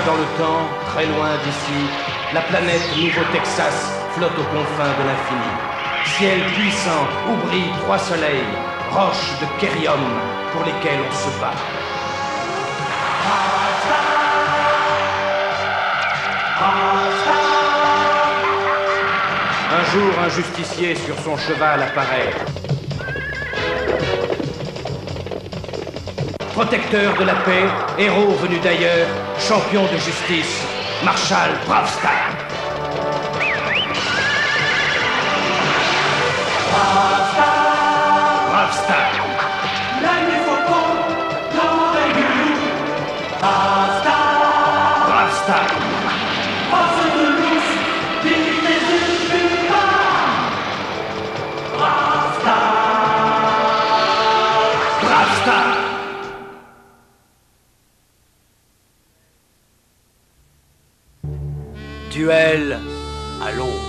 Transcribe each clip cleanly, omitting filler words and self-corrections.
dans le temps, très loin d'ici, la planète Nouveau-Texas flotte aux confins de l'infini. Ciel puissant où brillent 3 soleils, roches de Kérium pour lesquelles on se bat. Un jour, un justicier sur son cheval apparaît. Protecteur de la paix, héros venu d'ailleurs, champion de justice, Marshal Bravstar. Bravstar. Bravstar. Bravstar. Duel à l'ombre.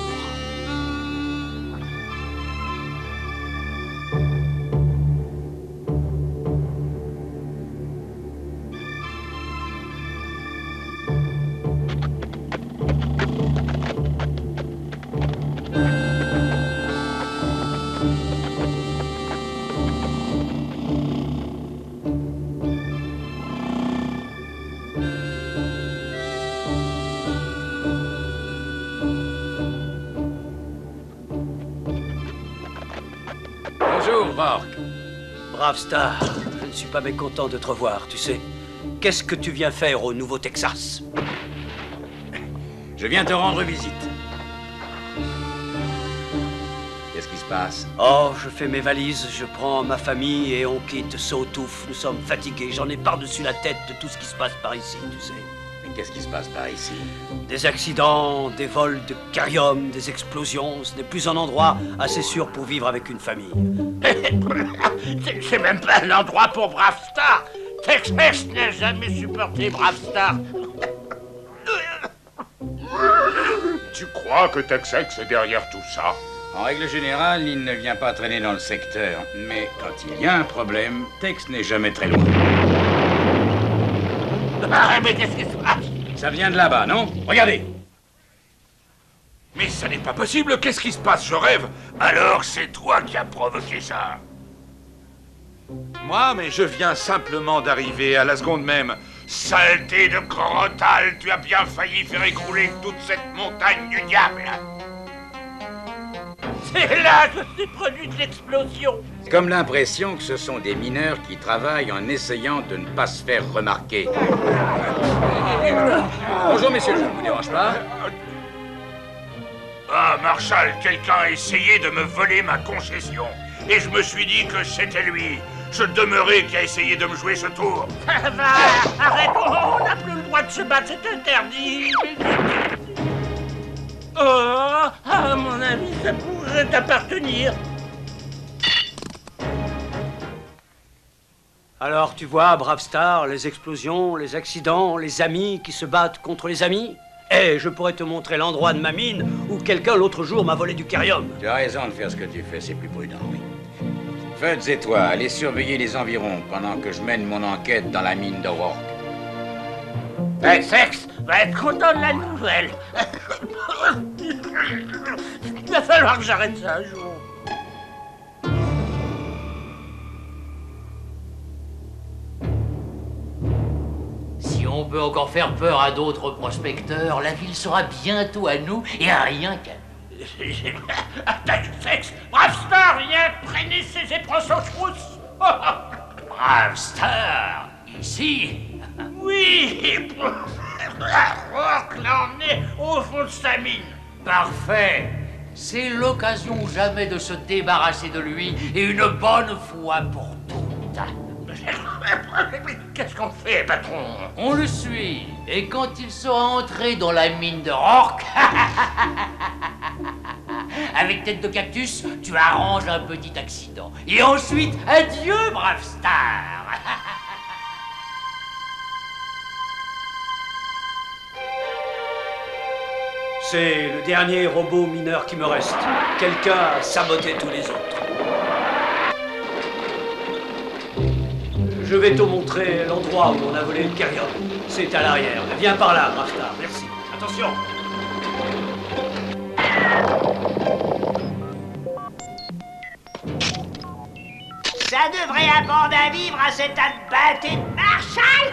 Bonjour, Rourke. Bravstar, je ne suis pas mécontent de te revoir, tu sais. Qu'est-ce que tu viens faire au Nouveau-Texas? Je viens te rendre visite. Qu'est-ce qui se passe? Oh, je fais mes valises, je prends ma famille et on quitte Sautouf. Nous sommes fatigués, j'en ai par-dessus la tête de tout ce qui se passe par ici, tu sais. Mais qu'est-ce qui se passe par ici? Des accidents, des vols de Kérium, des explosions. Ce n'est plus un endroit assez sûr pour vivre avec une famille. C'est même pas un endroit pour Bravstar. Texas n'a jamais supporté Bravstar. Tu crois que Tex-Ex est derrière tout ça? En règle générale, il ne vient pas traîner dans le secteur. Mais quand il y a un problème, Tex n'est jamais très loin. Ah, mais qu'est-ce qui se passe? Ça vient de là-bas, non? Regardez! Mais ça n'est pas possible, qu'est-ce qui se passe? Je rêve. Alors c'est toi qui as provoqué ça? Moi, mais je viens simplement d'arriver à la seconde même. Saleté de Crotal, tu as bien failli faire écrouler toute cette montagne du diable. C'est là que s'est produite l'explosion. J'ai comme l'impression que ce sont des mineurs qui travaillent en essayant de ne pas se faire remarquer. Bonjour, messieurs, je ne vous dérange pas. Ah, Marshal, quelqu'un a essayé de me voler ma concession. Et je me suis dit que c'était lui, ce demeuré qui a essayé de me jouer ce tour. Ça va, arrête, on n'a plus le droit de se battre, c'est interdit. Oh, à mon avis, ça pourrait t'appartenir. Alors, tu vois, Bravstar, les explosions, les accidents, les amis qui se battent contre les amis. Eh, je pourrais te montrer l'endroit de ma mine où quelqu'un l'autre jour m'a volé du Kérium. Tu as raison de faire ce que tu fais, c'est plus prudent, oui. Fuds et toi, allez surveiller les environs pendant que je mène mon enquête dans la mine de Rourke. Sex va être content de la nouvelle. Il va falloir que j'arrête ça un jour. Si on peut encore faire peur à d'autres prospecteurs, la ville sera bientôt à nous et à rien qu'à nous. Attaque sexe. Bravstar, viens traîner ses éperons trousse. Bravstar, ici. Oui. Rourke l'emmener au fond de sa mine. Parfait. C'est l'occasion ou jamais de se débarrasser de lui et une bonne fois pour toutes. Qu'est-ce qu'on fait, patron? On le suit. Et quand il sera entré dans la mine de Rourke, avec tête de cactus, tu arranges un petit accident. Et ensuite, adieu, Bravstar. C'est le dernier robot mineur qui me reste. Quelqu'un a saboté tous les autres. Je Je vais te montrer l'endroit où on a volé le Kerium. C'est à l'arrière. Viens par là, Bravstar. Merci. Attention. Ça devrait apprendre à vivre à cet tas de bâtés de Marshall.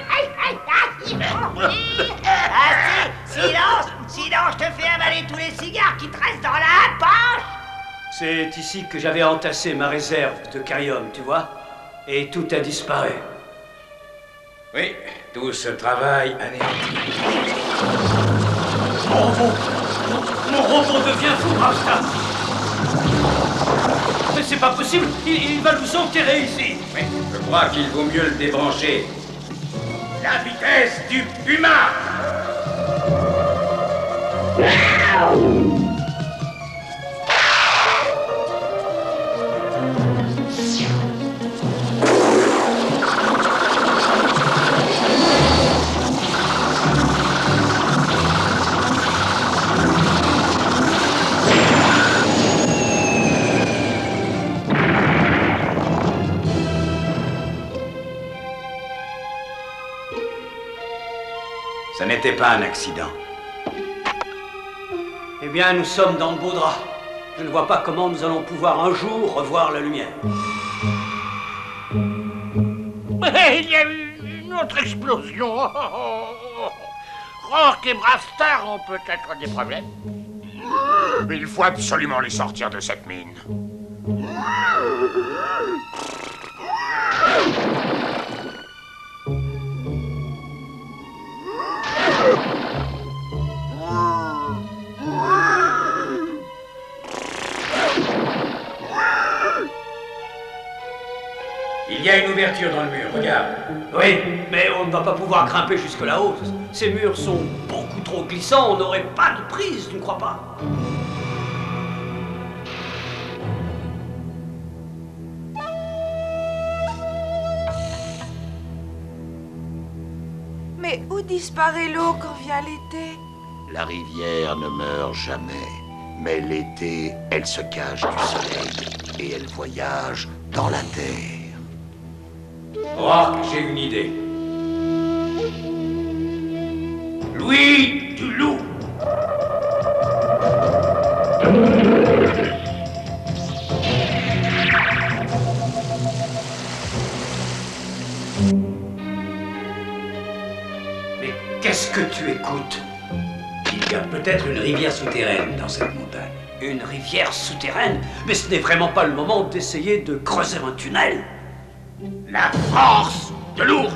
Silence, sinon je te fais avaler tous les cigares qui te restent dans la poche. C'est ici que j'avais entassé ma réserve de Kerium, tu vois? Et tout a disparu. Oui, tout ce travail anéanti. Mon robot devient fou, Bravstar. Mais c'est pas possible, il va nous enterrer ici. Oui, je crois qu'il vaut mieux le débrancher. La vitesse du puma! Ce n'était pas un accident. Eh bien, nous sommes dans de beaux draps. Je ne vois pas comment nous allons pouvoir un jour revoir la lumière. Il y a eu une autre explosion. Rourke et Bravstar ont peut-être des problèmes. Il faut absolument les sortir de cette mine. Il y a une ouverture dans le mur, regarde. Oui, mais on ne va pas pouvoir grimper jusque là-haut. Ces murs sont beaucoup trop glissants, on n'aurait pas de prise, tu ne crois pas? Mais où disparaît l'eau quand vient l'été? La rivière ne meurt jamais, mais l'été, elle se cache du soleil et elle voyage dans la terre. Rourke, j'ai une idée. Louis du loup. Mais qu'est-ce que tu écoutes? Il y a peut-être une rivière souterraine dans cette montagne. Une rivière souterraine? Mais ce n'est vraiment pas le moment d'essayer de creuser un tunnel. La force de l'ours!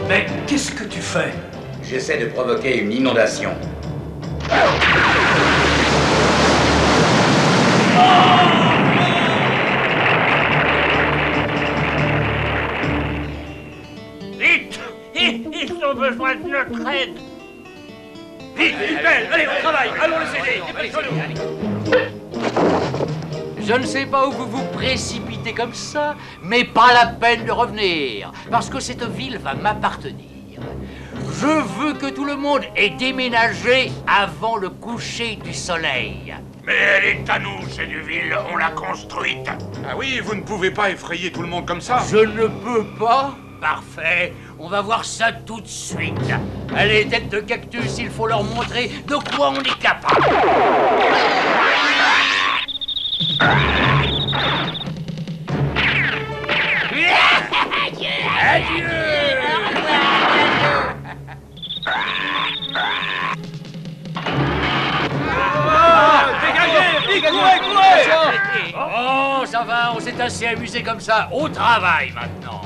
Mais qu'est-ce que tu fais? J'essaie de provoquer une inondation. Vite! Ils ont besoin de notre aide. Vite, allez, au travail, allons les aider, dépêchons-nous. Je ne sais pas où vous vous précipitez comme ça, mais pas la peine de revenir, parce que cette ville va m'appartenir. Je veux que tout le monde ait déménagé avant le coucher du soleil. Mais elle est à nous, cette ville, on l'a construite. Ah oui, vous ne pouvez pas effrayer tout le monde comme ça. Je ne peux pas? Parfait, on va voir ça tout de suite. Allez, tête de cactus, il faut leur montrer de quoi on est capable. Adieu! Dégagez! Courez! Oh, ça va, on s'est assez amusé comme ça. Au travail, maintenant.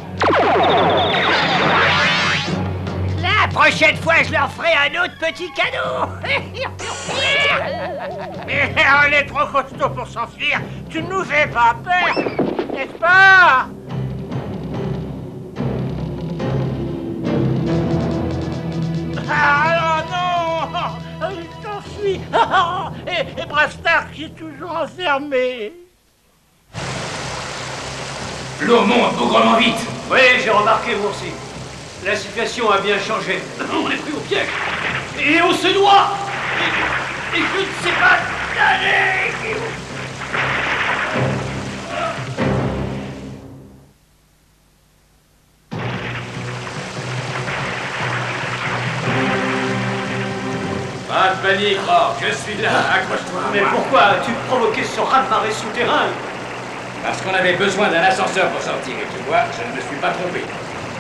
La prochaine fois, je leur ferai un autre petit cadeau. Mais on est trop costaud pour s'enfuir. Tu ne nous fais pas peur, n'est-ce pas? Ah non! Il s'enfuit. Et Bravstar qui est toujours enfermé. L'eau monte bougrement vite. Oui, j'ai remarqué, moi aussi. La situation a bien changé. On est pris au piège. Et on se noie. Et je ne sais pas nager. Pas de panique, Rock, je suis là, accroche-toi. Mais pourquoi as-tu provoqué ce raz-de-marée souterrain? Parce qu'on avait besoin d'un ascenseur pour sortir, et tu vois, je ne me suis pas trompé.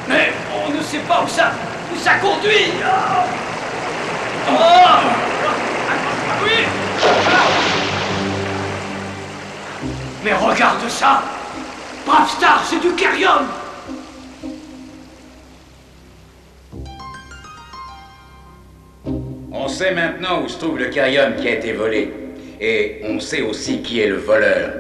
Mais on ne sait pas où ça conduit. Oh oui. Mais regarde ça. Bravestar, c'est du Kerium. On sait maintenant où se trouve le Kerium qui a été volé. Et on sait aussi qui est le voleur.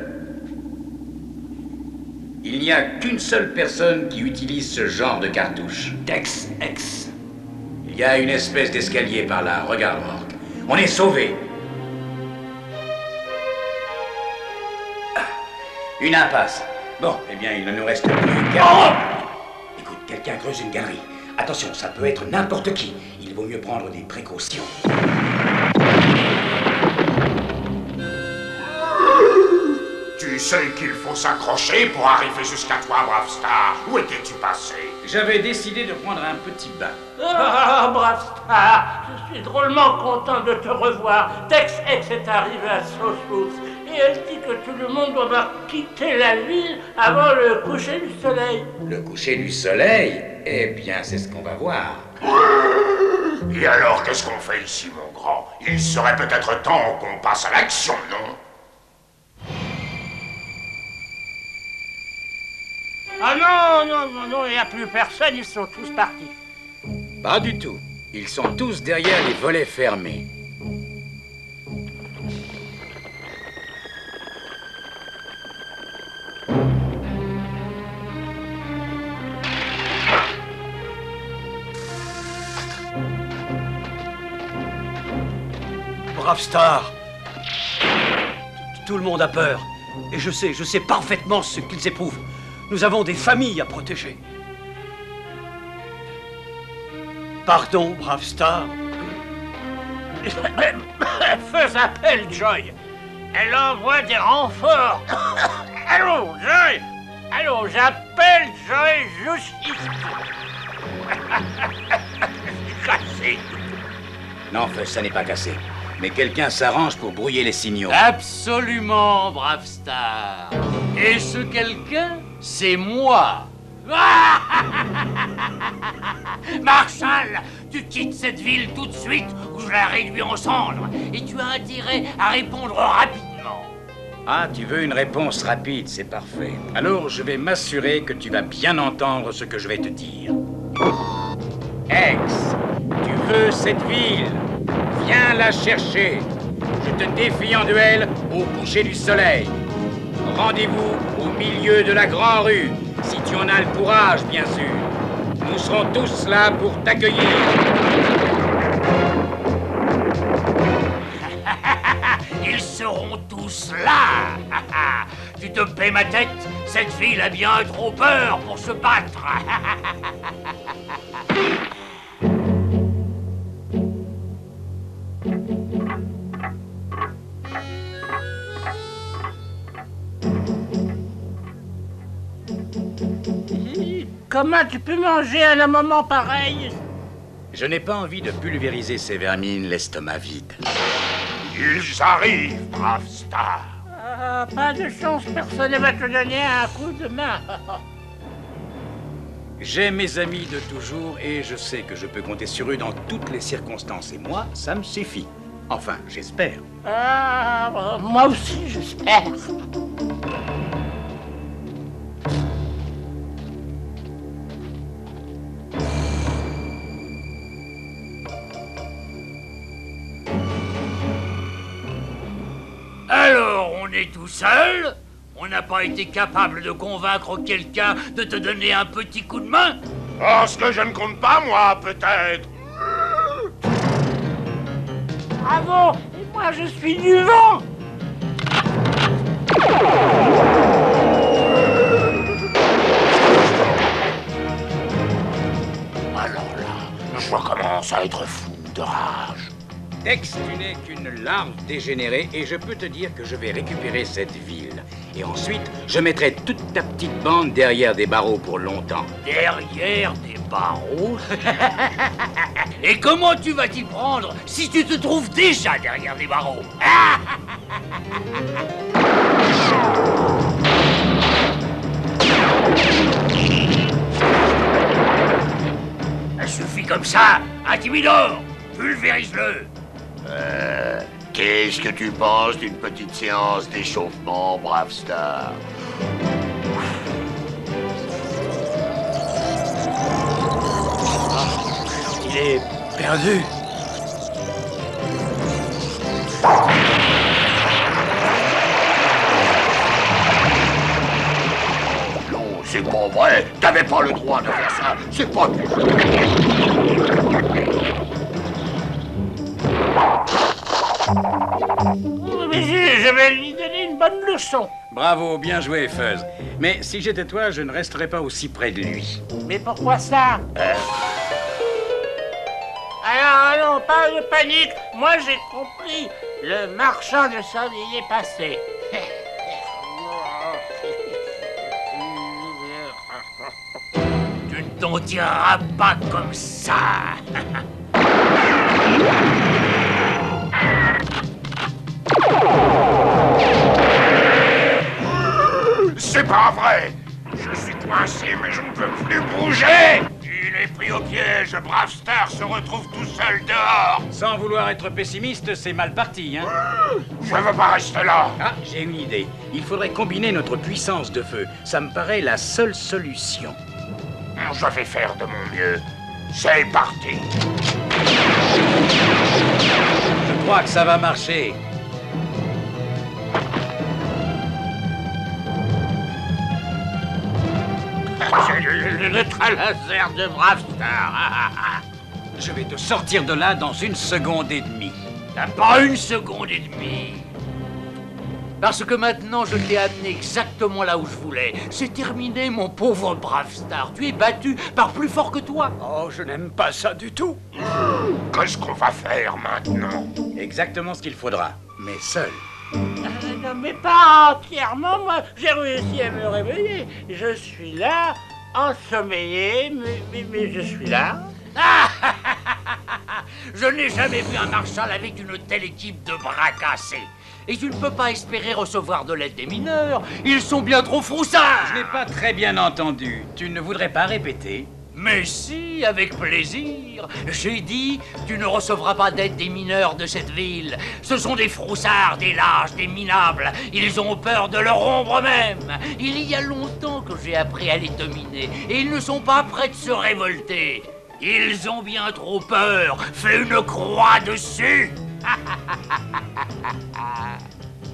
Il n'y a qu'une seule personne qui utilise ce genre de cartouche. Tex-Ex. Il y a une espèce d'escalier par là, regarde, Rock. On est sauvés. Une impasse. Bon, eh bien, il ne nous reste plus qu'à... Oh! Écoute, quelqu'un creuse une galerie. Attention, ça peut être n'importe qui. Il vaut mieux prendre des précautions. Tu sais qu'il faut s'accrocher pour arriver jusqu'à toi, Bravestar. Où étais-tu passé? J'avais décidé de prendre un petit bain. Ah, Bravestar, je suis drôlement content de te revoir. Tex-Ex est arrivé à Southwoods et elle dit que tout le monde doit quitter la ville avant le coucher du soleil. Le coucher du soleil? Eh bien, c'est ce qu'on va voir. Et alors, qu'est-ce qu'on fait ici, mon grand? Il serait peut-être temps qu'on passe à l'action, non? Ah non, il n'y a plus personne, ils sont tous partis. Pas du tout. Ils sont tous derrière les volets fermés. Bravestar. Tout le monde a peur. Et je sais parfaitement ce qu'ils éprouvent. Nous avons des familles à protéger. Pardon, Bravestar. Fais appel, Joy. Elle envoie des renforts. Allô, Joy. Allô, j'appelle Joy juste ici. Cassé. Non, Fuzz, ça n'est pas cassé. Mais quelqu'un s'arrange pour brouiller les signaux. Absolument, Bravestar. Et ce quelqu'un, c'est moi. Marshall, tu quittes cette ville tout de suite ou je la réduis en cendres. Et tu as intérêt à répondre rapidement. Ah, tu veux une réponse rapide, c'est parfait. Alors, je vais m'assurer que tu vas bien entendre ce que je vais te dire. Ex, tu veux cette ville? Viens la chercher. Je te défie en duel au coucher du soleil. Rendez-vous au milieu de la grande rue, si tu en as le courage, bien sûr. Nous serons tous là pour t'accueillir. Ils seront tous là. Tu te paies ma tête? Cette ville a bien trop peur pour se battre. Comment tu peux manger à un moment pareil? Je n'ai pas envie de pulvériser ces vermines l'estomac vide. Ils arrivent, Bravestar. Ah, pas de chance, personne ne va te donner un coup de main. J'ai mes amis de toujours et je sais que je peux compter sur eux dans toutes les circonstances. Et moi, ça me suffit. Enfin, j'espère. Ah, moi aussi, j'espère. Alors, on est tout seul? On n'a pas été capable de convaincre quelqu'un de te donner un petit coup de main? Parce que je ne compte pas, moi, peut-être. Bravo! Et moi, je suis du vent! Alors là, je commence à être fou. de rage. Tex, tu n'es qu'une larve dégénérée et je peux te dire que je vais récupérer cette ville. Et ensuite, je mettrai toute ta petite bande derrière des barreaux pour longtemps. Derrière des barreaux? Et comment tu vas t'y prendre si tu te trouves déjà derrière des barreaux? Ça suffit comme ça, Intimidor! Pulvérise-le! Qu'est-ce que tu penses d'une petite séance d'échauffement, Bravestar? Il est perdu. Non, c'est pas vrai. T'avais pas le droit de faire ça. C'est pas... Je vais lui donner une bonne leçon. Bravo, bien joué, Fuzz. Mais si j'étais toi, je ne resterais pas aussi près de lui. Mais pourquoi ça? Alors, pas de panique. Moi, j'ai compris. Le marchand de sanglier est passé. Tu ne t'en tireras pas comme ça. C'est pas vrai! Je suis coincé, mais je ne peux plus bouger! Il est pris au piège, Bravestar se retrouve tout seul dehors! Sans vouloir être pessimiste, c'est mal parti, hein? Je veux pas rester là! Ah, j'ai une idée. Il faudrait combiner notre puissance de feu. Ça me paraît la seule solution. Je vais faire de mon mieux. C'est parti! Je crois que ça va marcher. Le laser de Bravestar. Je vais te sortir de là dans 1 seconde et demie. T'as pas 1 seconde et demie. Parce que maintenant, je t'ai amené exactement là où je voulais. C'est terminé, mon pauvre Bravestar. Tu es battu par plus fort que toi. Oh, je n'aime pas ça du tout. Qu'est-ce qu'on va faire maintenant? Exactement ce qu'il faudra, mais seul. Non, mais pas entièrement. Moi, j'ai réussi à me réveiller. Je suis là, ensommeillé, mais je suis là. Je n'ai jamais vu un marshal avec une telle équipe de bras cassés. Et tu ne peux pas espérer recevoir de l'aide des mineurs. Ils sont bien trop froussards. Je n'ai pas très bien entendu. Tu ne voudrais pas répéter? Mais si, avec plaisir. J'ai dit, tu ne recevras pas d'aide des mineurs de cette ville. Ce sont des froussards, des lâches, des minables. Ils ont peur de leur ombre même. Il y a longtemps que j'ai appris à les dominer. Et ils ne sont pas prêts de se révolter. Ils ont bien trop peur. Fais une croix dessus.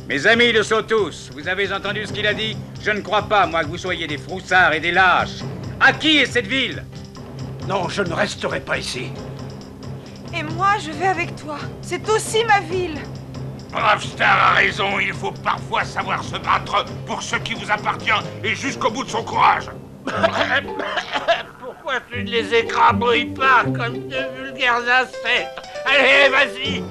Mes amis de Sautus, vous avez entendu ce qu'il a dit? Je ne crois pas, moi, que vous soyez des froussards et des lâches. À qui est cette ville? Non, je ne resterai pas ici. Et moi, je vais avec toi. C'est aussi ma ville. Bravestar a raison, il faut parfois savoir se battre pour ce qui vous appartient et jusqu'au bout de son courage. Pourquoi tu ne les écrabouilles pas comme de vulgaires insectes? Allez, vas-y.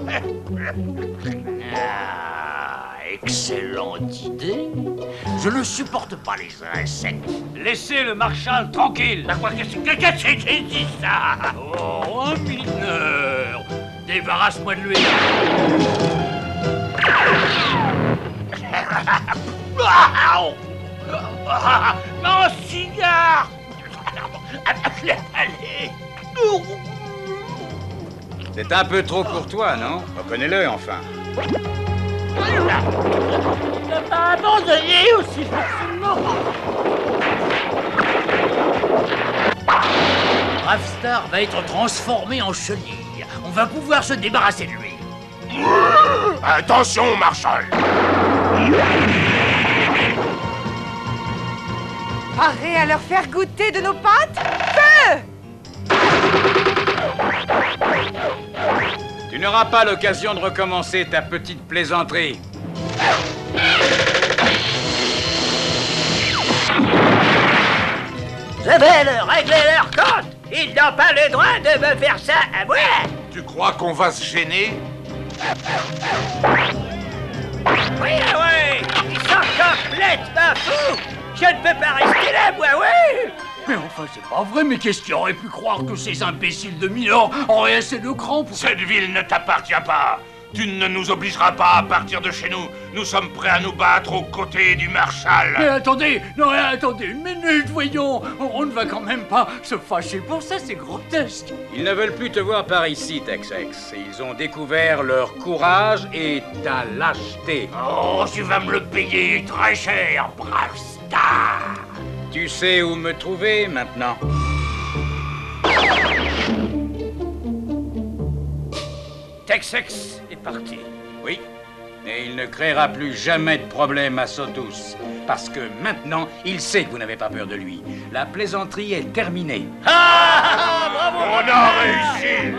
Excellente idée. Je ne supporte pas les insectes. Laissez le marshal tranquille. Qu'est-ce que tu dis ça? Oh, un mineur. Débarrasse-moi de lui. Mon cigare. Allez. C'est un peu trop pour toi, non? Reconnais-le, enfin. Tu ne m'as pas abandonné aussi facilement. Bravestar va être transformé en chenille. On va pouvoir se débarrasser de lui. Attention, Marshal. Paré à leur faire goûter de nos pâtes? Feu! Tu n'auras pas l'occasion de recommencer ta petite plaisanterie. Je vais leur régler leur compte. Ils n'ont pas le droit de me faire ça à moi. Tu crois qu'on va se gêner? Oui, ouais, ils sont complètement fous. Je ne peux pas rester là, moi, ouais. Mais enfin, c'est pas vrai, mais qu'est-ce qui aurait pu croire que ces imbéciles de mineurs auraient assez de cran pour... Cette ville ne t'appartient pas. Tu ne nous obligeras pas à partir de chez nous. Nous sommes prêts à nous battre aux côtés du Marshal. Mais attendez, non, attendez une minute, voyons. On ne va quand même pas se fâcher pour ça, c'est grotesque. Ils ne veulent plus te voir par ici, Tex-Ex. Ils ont découvert leur courage et ta lâcheté. Oh, tu vas me le payer très cher, brave star. Tu sais où me trouver maintenant. Tex-Ex est parti. Oui, et il ne créera plus jamais de problème à Sotus. Parce que maintenant, il sait que vous n'avez pas peur de lui. La plaisanterie est terminée. Bravo! On a réussi.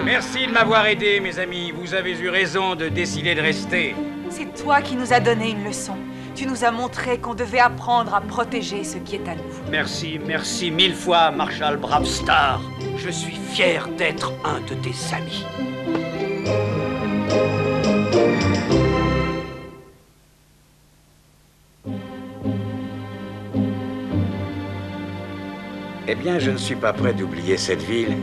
Merci de m'avoir aidé, mes amis. Vous avez eu raison de décider de rester. C'est toi qui nous as donné une leçon. Tu nous as montré qu'on devait apprendre à protéger ce qui est à nous. Merci, merci mille fois, Marshal Bravestar. Je suis fier d'être un de tes amis. Eh bien, je ne suis pas prêt d'oublier cette ville,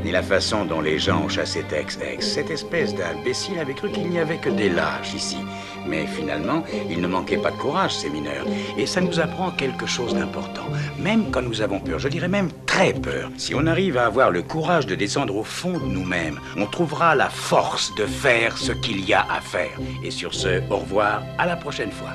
ni la façon dont les gens ont chassé Tex-Ex. Cette espèce d'imbécile avait cru qu'il n'y avait que des lâches ici. Mais finalement, il ne manquait pas de courage, ces mineurs. Et ça nous apprend quelque chose d'important. Même quand nous avons peur, je dirais même très peur. Si on arrive à avoir le courage de descendre au fond de nous-mêmes, on trouvera la force de faire ce qu'il y a à faire. Et sur ce, au revoir, à la prochaine fois.